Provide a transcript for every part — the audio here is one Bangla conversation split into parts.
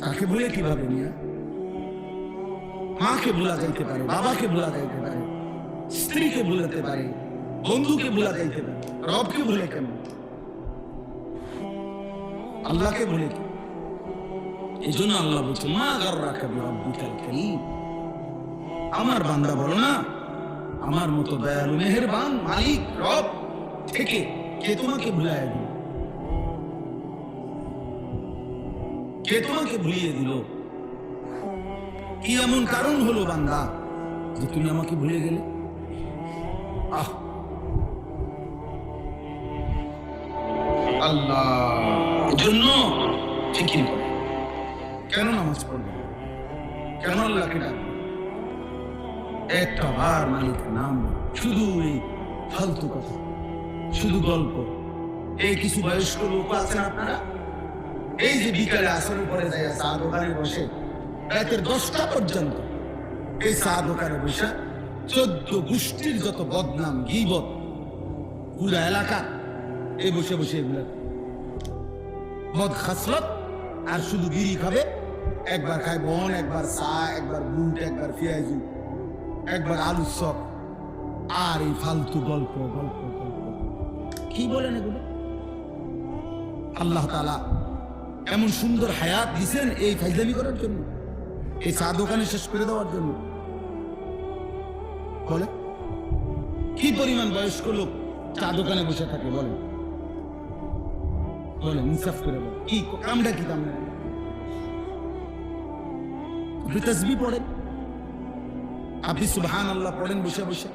তাকে ভুলে কিভাবে নিয়ে? মাকে ভুলা যাইতে পারে, বাবাকে ভুলা যাইতে পারে, স্ত্রীকে ভুলাতে পারে, বন্ধুকে ভুলা যাইতে পারে, রবকে ভুলে কেন? আল্লাহকে ভুলে কি? এই জন্য আল্লাহ বলছে মা গাররাকা বিরাব্বিকাল কারীম। আমার বান্দা বলো না আমার মতো দয়ালু মেহেরবান মালিক রব থেকে কে তোমাকে ভুলাইয়া দিল? কে তোমাকে ভুলিয়ে দিল? কি এমন কারণ হলো বান্দা যে তুমি আমাকে ভুলে গেলে? আহ আল্লাহ জন্য ঠিকই কেন নামাজ পড়বে, কেন আল্লাহকে ডাকবে? একটা বার মালিকের নাম, শুধু এই ফালতু কথা, শুধু গল্প। এই কিছু বয়স্ক লোক আছেন আপনারা, এই যে বিকালে আসর উপরে যায় চা দোকানে বসে রাতের 10টা পর্যন্ত এই চা দোকানে বসে 14 গোষ্ঠীর যত বদনাম গীবত পুরা এলাকা এই বসে বসে এগুলো বদ খাসলত, আর শুধু বিড়ি খাবে। একবার খায় বন, একবার চা, একবার বুট, একবার পেঁয়াজু, একবার আলুর চপ, আর এই ফালতু গল্প গল্প গল্প। কি বলেন এগুলো? আল্লাহ তাআলা এমন সুন্দর হায়াত দিয়েছেন এই ফাইজলামি করার জন্য, এই চা দোকানে শেষ করে দেওয়ার জন্য? বলে কি পরিমাণ বয়স্ক লোক চা দোকানে বসে থাকে? বলেন বলেন ইনসাফ করে বলেন, কি কামটা কি কাম? আপনি তাসবিহ পড়েন, আপনি সুবহানাল্লাহ পড়েন বসে বসে।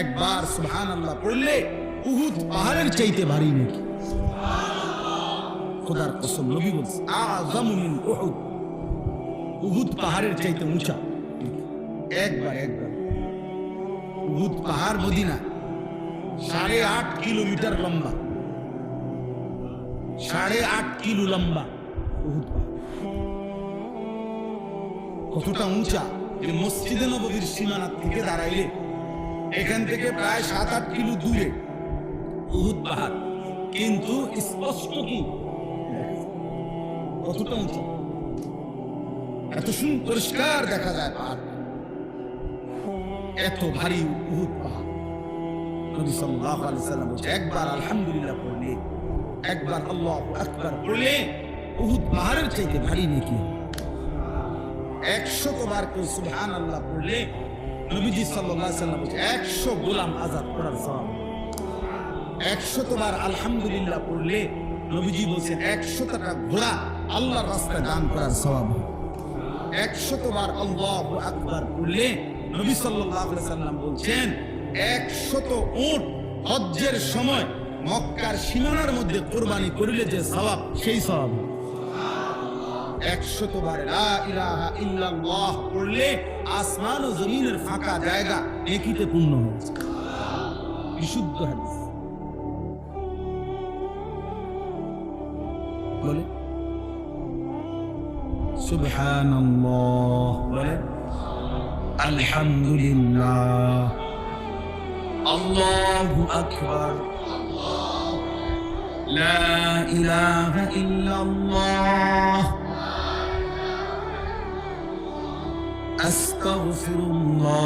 একবার সুবহানাল্লাহ পড়লে উহুদ পাহাড়ের চাইতে ভারী নাকি? খোদার কসম নবী বলছে আযমু মিন উহুদ, উহুদ পাহাড়ের চাইতে উঁচা। একবার উহুদ পাহাড় মদিনা 8.5 কিলোমিটার লম্বা, 8.5 কিলো লম্বা উহুদ পাহাড়। কতটা উঁচা যে মসজিদে নববীর সীমানা থেকে দাঁড়াইলে এখান থেকে প্রায় 7-8 কিলো দূরে উহুদ পাহাড়, কিন্তু স্পষ্ট কি কতটা উঁচা, এত সুন্দর পরিষ্কার দেখা যায় পাহাড়, এত ভারী উহুদ পাহাড়। নবী সাল্লাল্লাহু আলাইহি সাল্লাম বলেন একবার আলহামদুলিল্লাহ পড়লে, একবার আল্লাহু আকবার পড়লে উহুদ পাহাড়ের চাইতে ভারী নাকি? 100 বার কেউ সুবহানাল্লাহ পড়লে নবীজি সাল্লাল্লাহু আলাইহি সাল্লাম বলেন 100 গোলাম আযাদ করার সওয়াব। 100 বার আলহামদুলিল্লাহ পড়লে নবীজি বলেন 100 টাকা ঘোড়া আল্লাহর রাস্তায় দান করার সওয়াব। 100 বার আল্লাহু আকবার পড়লে নবী সাল্লাল্লাহু আলাইহি সাল্লাম বলেন 100 উট হজ্জের সময় মক্কার সীমানার মধ্যে কুরবানি করলে যে সওয়াব, সেই সওয়াব। 100 বার লা ইলাহা ইল্লাল্লাহ পড়লে আসমান ও জমিনের ফাঁকা জায়গা নেকিতে পূর্ণ হয়। বিশুদ্ধ হাদিস। বলে সুবহানাল্লাহ, বলে আলহামদুলিল্লাহ, আল্লাহু আকবার, লা ইলাহা ইল্লাল্লাহ, আস্তাগফিরুল্লাহ,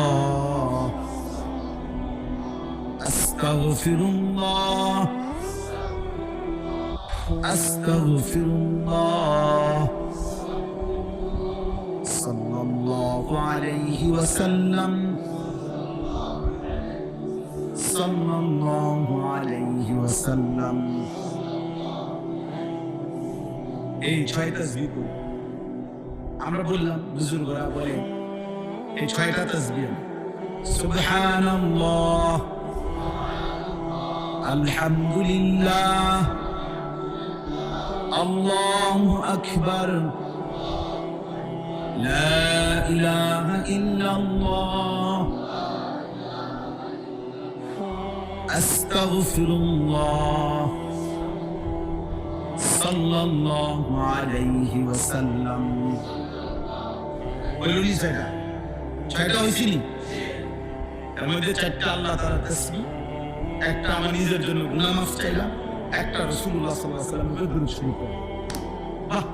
আস্তাগফিরুল্লাহ, আস্তাগফিরুল্লাহ, সাল্লাল্লাহু আলাইহি ওয়াসাল্লাম, সাল্লাল্লাহু আলাইহি ওয়াসাল্লাম। এই 6 তাসবিহ আমরা বললাম, বুজুর্গরা বলে এই 6টা তাসবিহ সুবহানাল্লাহ, আলহামদুলিল্লাহ, আল্লাহু আকবার, লা ইলাহা ইল্লাল্লাহ, আস্তাগফিরুল্লাহ, সাল্লাল্লাহু আলাইহি ওয়াসাল্লাম। বলুনি ছয়টা হয়েছিনি? এর মধ্যে 4টা আল্লাহ তাআলার তাসবিহ, একটা আমার নিজের জন্য গুনাহ মাফ চাইলাম, একটা রাসূলুল্লাহ সাল্লাল্লাহু আলাইহি ওয়াসাল্লামের দরুদ শরীফ। বাহ,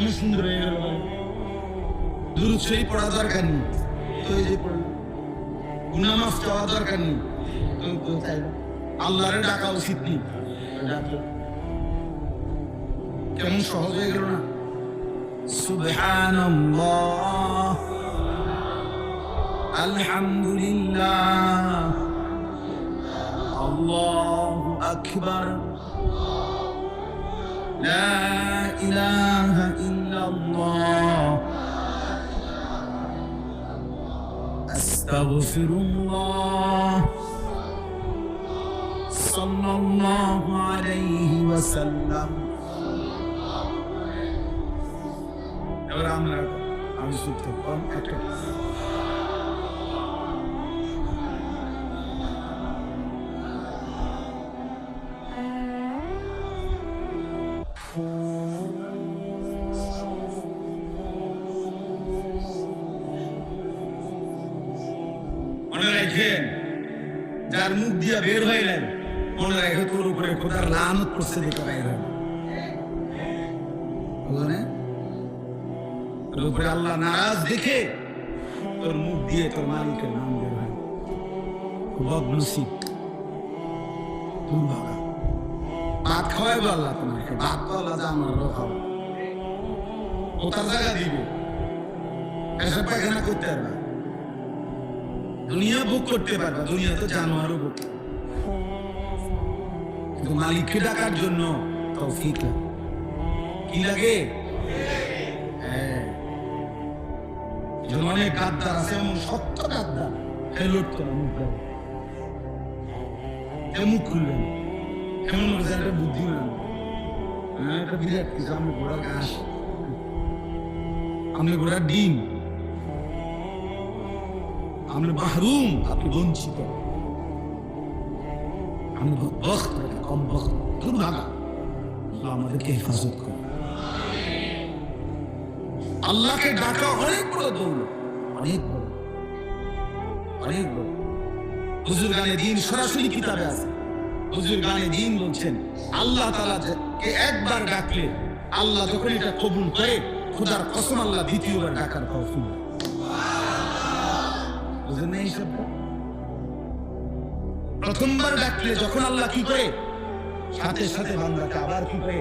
কেমন সুন্দর হয়ে গেল। দুরূদ শরীফ পড়া দরকার নেই, তো এই যে পড়ল। গুনাহ মাফ চাওয়া দরকার নেই, তো চাইল। আল্লাহরে ডাকা উচিত নেই, ডাকলো। কেমন সহজ হয়ে গেল না? সুবহানাল্লাহ, আলহামদুলিল্লাহ, আল্লাহু আকবার, লা ইলাহা ইল্লাল্লাহ, আস্তাগফিরুল্লাহ, সাল্লাল্লাহু আলাইহি ওয়াসাল্লাম। এবার আমি সুপ্ত একটা মনে রাখেন, যার মুখ দিয়া বের হইলেন মনে রাখে তোর উপরে খোদার লানত করছে দেখে বাইর হবে। তোর উপরে আল্লাহ নারাজ দেখে তোর মুখ দিয়ে তোর মালিকের নাম বের হয়। বদনসিব, দুর্ভাগা। ভাত খাওয়াইবো আল্লাহ তোমাকে, ভাত তো আল্লাহ জানোয়ারও খাও, ও তার জায়গা দিবে। এসব পায়খানা করতে পারবা, দুনিয়া বুক করতে পারবা, দুনিয়া তো জানোয়ারও বুক। কিন্তু মালিককে ডাকার জন্য তৌফিক লাগে। কি লাগে? অনেক গাদ্দার আছে, এমন সত্য গাদ্দার, লড়তো না, মুখ গাও, মুখ খুললেন, এমন একটা বুদ্ধি না, একটা বিরাট কিছু। আমি ঘোড়ার ঘাস, আপনি ঘোড়ার ডিম, আপনি মাহরুম, আপনি বঞ্চিত, আমি বখত, কম বখত, দুর্ভাগা। আমাদেরকে হেফাজত করে। আল্লাহকে ডাকা অনেক বড় দৌলত, অনেক বড়, অনেক বড়। হুজুরগানে দ্বীন সরাসরি কিতাবে আছে। হুজুরগানে দ্বীন বলছেন, আল্লাহ তাআলাকে একবার ডাকলে আল্লাহ যখন এটা কবুল করে, খোদার কসম আল্লাহ দ্বিতীয়বার ডাকার তৌফিক দেন। বুঝেন না এই শব্দ? প্রথমবার ডাকলে যখন আল্লাহ কি করে, সাথে সাথে বান্দাকে আবার কি করে,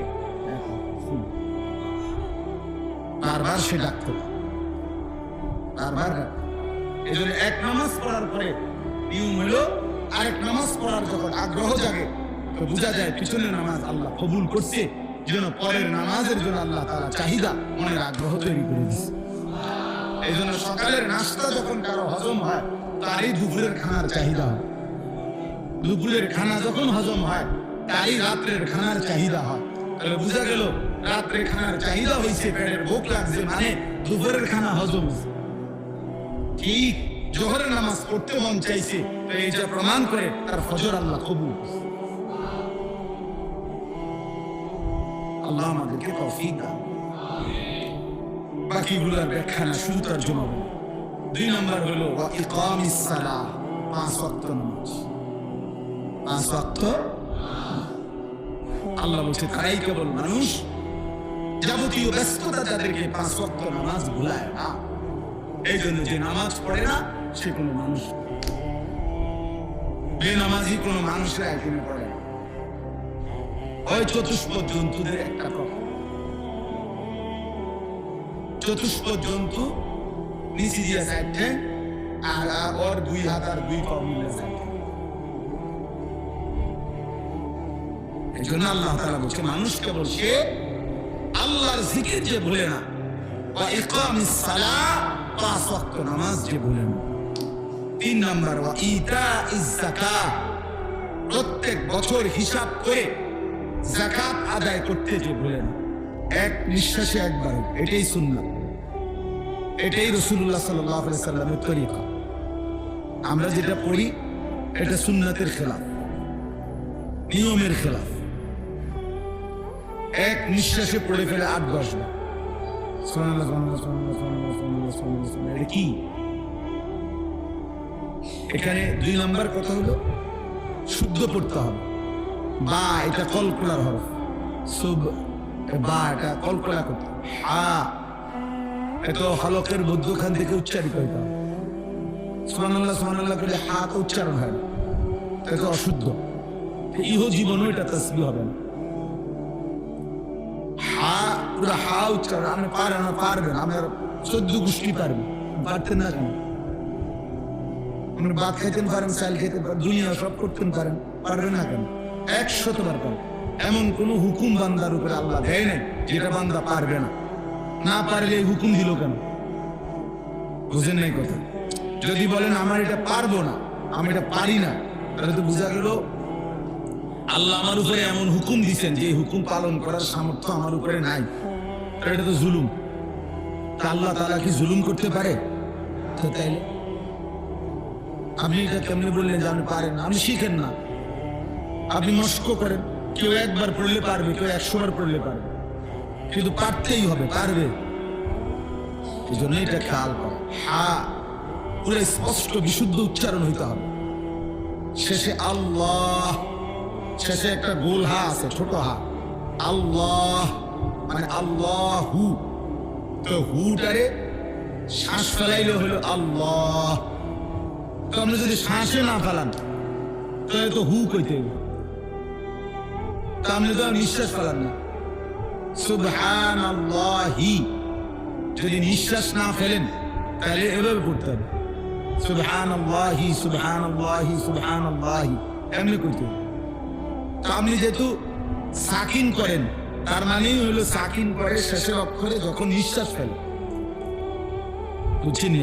বারবার সে ডাকতে, বারবার। এই জন্য এক নামাজ পড়ার পরে নিয়ম হলো, আরেক নামাজ পড়ার যখন আগ্রহ জাগে তো বোঝা যায় পিছনের নামাজ আল্লাহ কবুল করছে, যেন পরের নামাজের জন্য আল্লাহ তাআলা চাহিদা, মনের আগ্রহ তৈরি করে দিচ্ছে। এই জন্য সকালের নাস্তা যখন কারো হজম হয়, তারই দুপুরের খানার চাহিদা হয়। দুপুরের খানা যখন হজম হয়, তারই রাত্রের খানার চাহিদা হয়। তাহলে বোঝা গেল রাত্রে খানার চাহিদা হয়েছে, পেটের ভোক লাগছে, মানে দুপুরের খানা হজম। ঠিক জোহরের নামাজ পড়তে মন চাইছে, তো এইটা প্রমাণ করে তার ফজর আল্লাহ কবুল। আল্লাহ আমাদেরকে তৌফিক দান। বাকিগুলোর ব্যাখ্যা না, শুধু তার জন্য। 2 নম্বর হলো ওয়া ইকামিস সালাহ, 5 ওয়াক্ত নামাজ। 5 ওয়াক্ত আল্লাহ বলছে তারাই কেবল মানুষ, যাবতীয় ব্যস্ততা যাদেরকে 5 ওয়াক্ত নামাজ ভুলায় না। এই জন্য যে নামাজ পড়ে না সে কোনো মানুষ, বেনামাজি কোনো মানুষের একদিনে পড়ে না। ওই চতুষ্পদ জন্তুদের একটা কথা, চতুষ্পদ জন্তু নিচে দিয়ে সাইডে, আর ওর 2 হাত আর 2 পা মিলে সাইডে। এই জন্য আল্লাহ তাআলা বলছে মানুষকে বলছে আল্লাহর জিকির যে ভুলে না, ওয়া ইকামিস সালাহ, 5 ওয়াক্ত নামাজ যে ভুলে না। 3 নম্বর ওয়া ইতাইজ যাকাত, প্রত্যেক বছর হিসাব করে যাকাত আদায় করতে যে ভুলে না। এক নিঃশ্বাসে একবার, এটাই সুন্নাত, এটাই রাসূলুল্লাহ সাল্লাল্লাহু আলাইহি সাল্লামের তরিকা। আমরা যেটা পড়ি এটা সুন্নাতের খেলাফ, নিয়মের খেলাফ। এক নিঃশ্বাসে পড়ে ফেলে 8-10 বার সুবহানাল্লাহ, সুবহানাল্লাহ, সুবহানাল্লাহ, সুবহানাল্লাহ, সুবহানাল্লাহ। এটা কি? এখানে 2 নম্বর কথা হলো শুদ্ধ পড়তে হবে, বা এটা কলকুলার হরফ, বা এটা কলকলা করতে হা এত হলকের মধ্যখান থেকে উচ্চারিত হইতে হবে। সুবহানাল্লাহ করলে হা তো উচ্চারণ হয় না, এটা অশুদ্ধ। ইহ জীবনও এটা তাসবিহ হবে না। হা পুরো হা উচ্চারণ আপনি পারবেন, আপনার 14 গোষ্ঠী পারবেন, পারতেন না কেন? আপনি ভাত খাইতেন পারেন, চাল খেতে পারেন, দুনিয়া সব করতেন পারেন, পারবেন না কেন? 100 বার পারেন। এমন কোন হুকুম বান্দার উপরে আল্লাহ দেয় নাই যেটা বান্দা পারবে না। না পারলে হুকুম দিল কেন? বুঝেন নাই কথা? যদি বলেন আমার এটা পারবো না, আমি এটা পারি না, তাহলে তো বোঝা গেল আল্লাহ আমার উপরে এমন হুকুম দিচ্ছেন যে হুকুম পালন করার সামর্থ্য আমার উপরে নাই। এটা তো জুলুম। তা আল্লাহ তাআলা কি জুলুম করতে পারে? তো তাইলে আপনি এটা কেমনে বললেন যে আপনি পারেন না? আপনি শিখেন না, আপনি মস্ক করেন। কেউ একবার পড়লে পারবে, কেউ 100 বার পড়লে পারবে, কিন্তু পারতেই হবে, পারবে। এই জন্য এটা খেয়াল করে হা পুরো স্পষ্ট বিশুদ্ধ উচ্চারণ হইতে হবে। শেষে আল্লাহ, শেষে একটা গোল হা আছে, ছোট হা। আল্লাহ মানে আল্লাহু, তো হুটারে শ্বাস ফেলাইলে হলো আল্লাহ। তো আপনি যদি শ্বাসে না ফেলান তাহলে তো হু কইতে হবে, তা আপনি তো নিঃশ্বাস ফেলান না। সুবহানাল্লাহি যদি নিঃশ্বাস না ফেলেন তাহলে এভাবে পড়তে হবে, সুবহানাল্লাহি সুবহানাল্লাহি সুবহানাল্লাহি, এমনি করতে হবে। তো আপনি যেহেতু সাকিন করেন, তার মানেই হলো সাকিন করে শেষের অক্ষরে যখন নিঃশ্বাস ফেলে। বুঝছেন?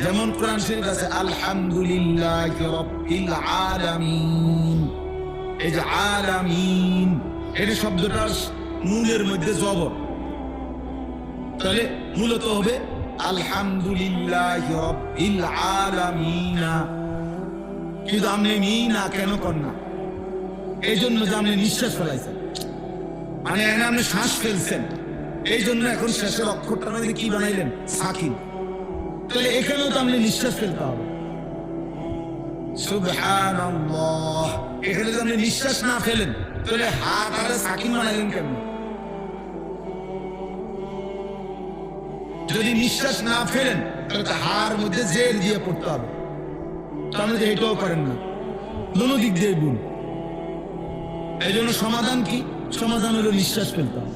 যেমন কোরআন শরীফ আছে আলহামদুলিল্লাহি রাব্বিল আলামিন। এই যে আলামিন, এই শব্দটা নুনের মধ্যে জবর, তাহলে মূলত হবে আলহামদুলিল্লাহি রাব্বিল আলামিন। কিন্তু আপনি মিনা কেন করেন না? এই জন্য যে আপনি নিঃশ্বাস ফেলাইছেন, মানে আপনি শ্বাস ফেলছেন, এই জন্য এখন শেষের অক্ষরটা মধ্যে কি বানাইলেন? সাকিন। তাহলে এখানেও তো আপনি নিঃশ্বাস ফেলতে হবে, সুবহানাল্লাহ। এখানে যদি আপনি নিঃশ্বাস না ফেলেন তাহলে হাত আর সাকিন বানাইলেন কেন? যদি নিঃশ্বাস না ফেলেন তাহলে হার মধ্যে জের দিয়ে পড়তে হবে, তাহলে তো এটাও করেন না। দোনো দিক দিয়ে ভুল। এই জন্য সমাধান কি? সমাধান হলো নিঃশ্বাস ফেলতে হবে।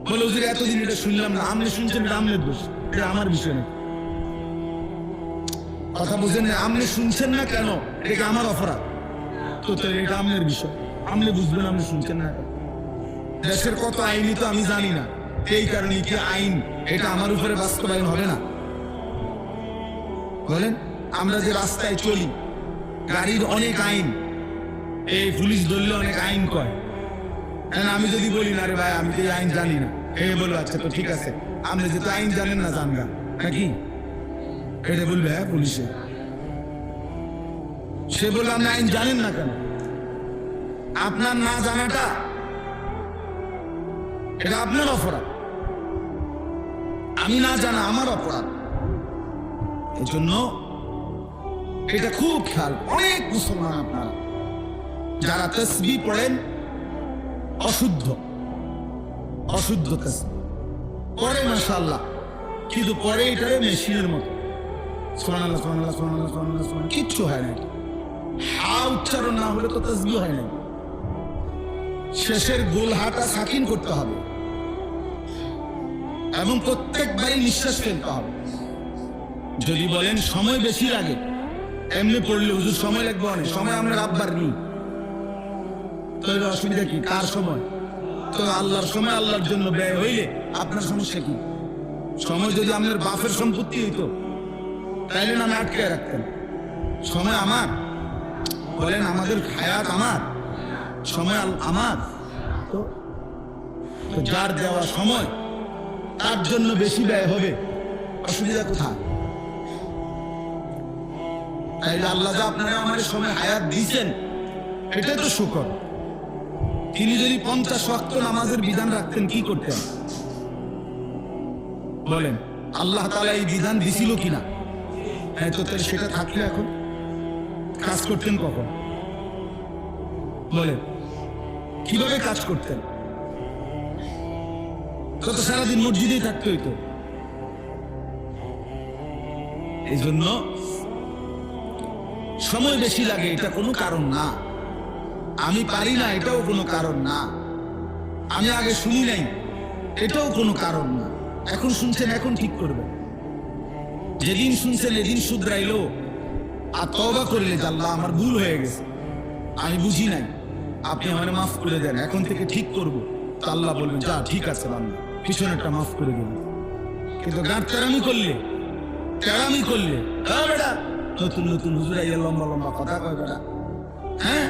বলে হুজুর এতদিন এটা শুনলাম না, আপনি শুনছেন, এটা আমনের দোষ, এটা আমার বিষয় না। কথা বুঝেন না? আপনি শুনছেন না কেন, এটা আমার অপরাধ, তো এটা আমনের বিষয়। আপনি বুঝবেন আপনি শুনছেন না। দেশের কত আইনই তো আমি জানি না, এই কারণে কি আইন এটা আমার উপরে বাস্তবায়ন হবে না? বলেন, আমরা যে রাস্তায় চলি, গাড়ির অনেক আইন, এই পুলিশ ধরলে অনেক আইন কয়। আমি যদি বলি না রে ভাই আমি তো এই আইন জানি না, এই বলবো আচ্ছা তো ঠিক আছে, আপনি যেহেতু আইন জানেন না জানগা নাকি, এটা বলবে হ্যাঁ পুলিশে। সে বলবে আপনি আইন জানেন না কেন? আপনার না জানাটা এটা আপনার অপরাধ, আমি না জানা আমার অপরাধ। এই জন্য এটা খুব খেয়াল। অনেক মুসলমান আপনারা যারা তাসবিহ পড়েন অশুদ্ধ অশুদ্ধ তাসবিহ পড়ে মাশাআল্লাহ, কিন্তু পরে এটারে মেশিনের মতো সুবহানাল্লাহ সুবহানাল্লাহ সুবহানাল্লাহ সুবহানাল্লাহ সুবহানাল্লাহ, কিচ্ছু হয় না। হা উচ্চারণ না হলে তো তাসবিহ হয় না। শেষের গোল হাটা সাকিন করতে হবে এবং প্রত্যেকবারই নিঃশ্বাস ফেলতে হবে। যদি বলেন সময় বেশি লাগে, এমনি পড়লে হুজুর সময় লাগবে অনেক, সময় আমরা আব্বার নিই, তাহলে অসুবিধা কি? কার সময়? তো আল্লাহর সময় আল্লাহর জন্য ব্যয় হইলে আপনার সমস্যা কি? সময় যদি আপনার বাপের সম্পত্তি হইতো তাইলে না আটকে রাখতেন। সময় আমার, বলেন আমাদের হায়াত আমার, সময় আমার, তো যার দেওয়া সময় তার জন্য বেশি ব্যয় হবে, অসুবিধা কোথায়? তাইলে আল্লাহ যা আপনারা আমাদের সময় হায়াত দিয়েছেন এটা তো শুকর। তিনি যদি 50 ওয়াক্ত নামাজের বিধান রাখতেন কি করতেন? বলেন, আল্লাহ তাআলা এই বিধান দিছিল কিনা? হ্যাঁ, তো তাহলে সেটা থাকলে এখন কাজ করতেন কখন? বলেন, কিভাবে কাজ করতেন? তত সারাদিন মসজিদেই থাকতে হইতো। এই জন্য সময় বেশি লাগে এটা কোনো কারণ না, আমি পারি না এটাও কোনো কারণ না, আমি আগে শুনি নাই এটাও কোনো কারণ না। এখন শুনছেন, এখন ঠিক করবেন। যেদিন শুনছেন এদিন শুধরাইলো আর তওবা করলে যে আল্লাহ আমার ভুল হয়ে গেছে, আমি বুঝি নাই, আপনি আমাকে মাফ করে দেন, এখন থেকে ঠিক করব। তো আল্লাহ বলবেন যা ঠিক আছে বান্দা, পিছনেরটা মাফ করে দেবেন। কিন্তু গাঁট তেরামি করলে বেটা নতুন নতুন হুজুর আইয়া লম্বা লম্বা কথা কয় বেটা, হ্যাঁ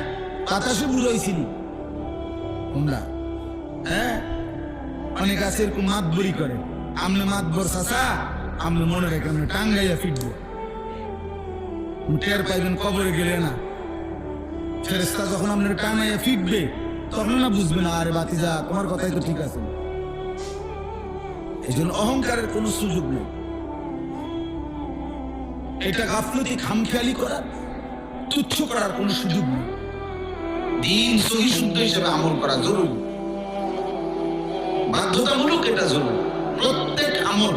বাতাসে বুঝাইছিনি তোমরা, হ্যাঁ অনেক আছে এরকম মাতবরি করে, আমনে মাতবর চাচা, আমনে মনে রেখে টাঙ্গাইয়া ফিটবো, টের পাইবেন কবরে গেলে না। ফেরেশতা যখন আপনার টাঙ্গাইয়া ফিটবে তখন না বুঝবে না, আরে বাতিজা তোমার কথাই তো ঠিক আছে। এই জন্য অহংকারের কোনো সুযোগ নেই, এটা গাফলতি খামখেয়ালি করার, তুচ্ছ করার কোনো সুযোগ নেই। দিন সহি শুদ্ধ হিসেবে আমল করা জরুরি, বাধ্যতামূলক, এটা জরুরি। প্রত্যেক আমল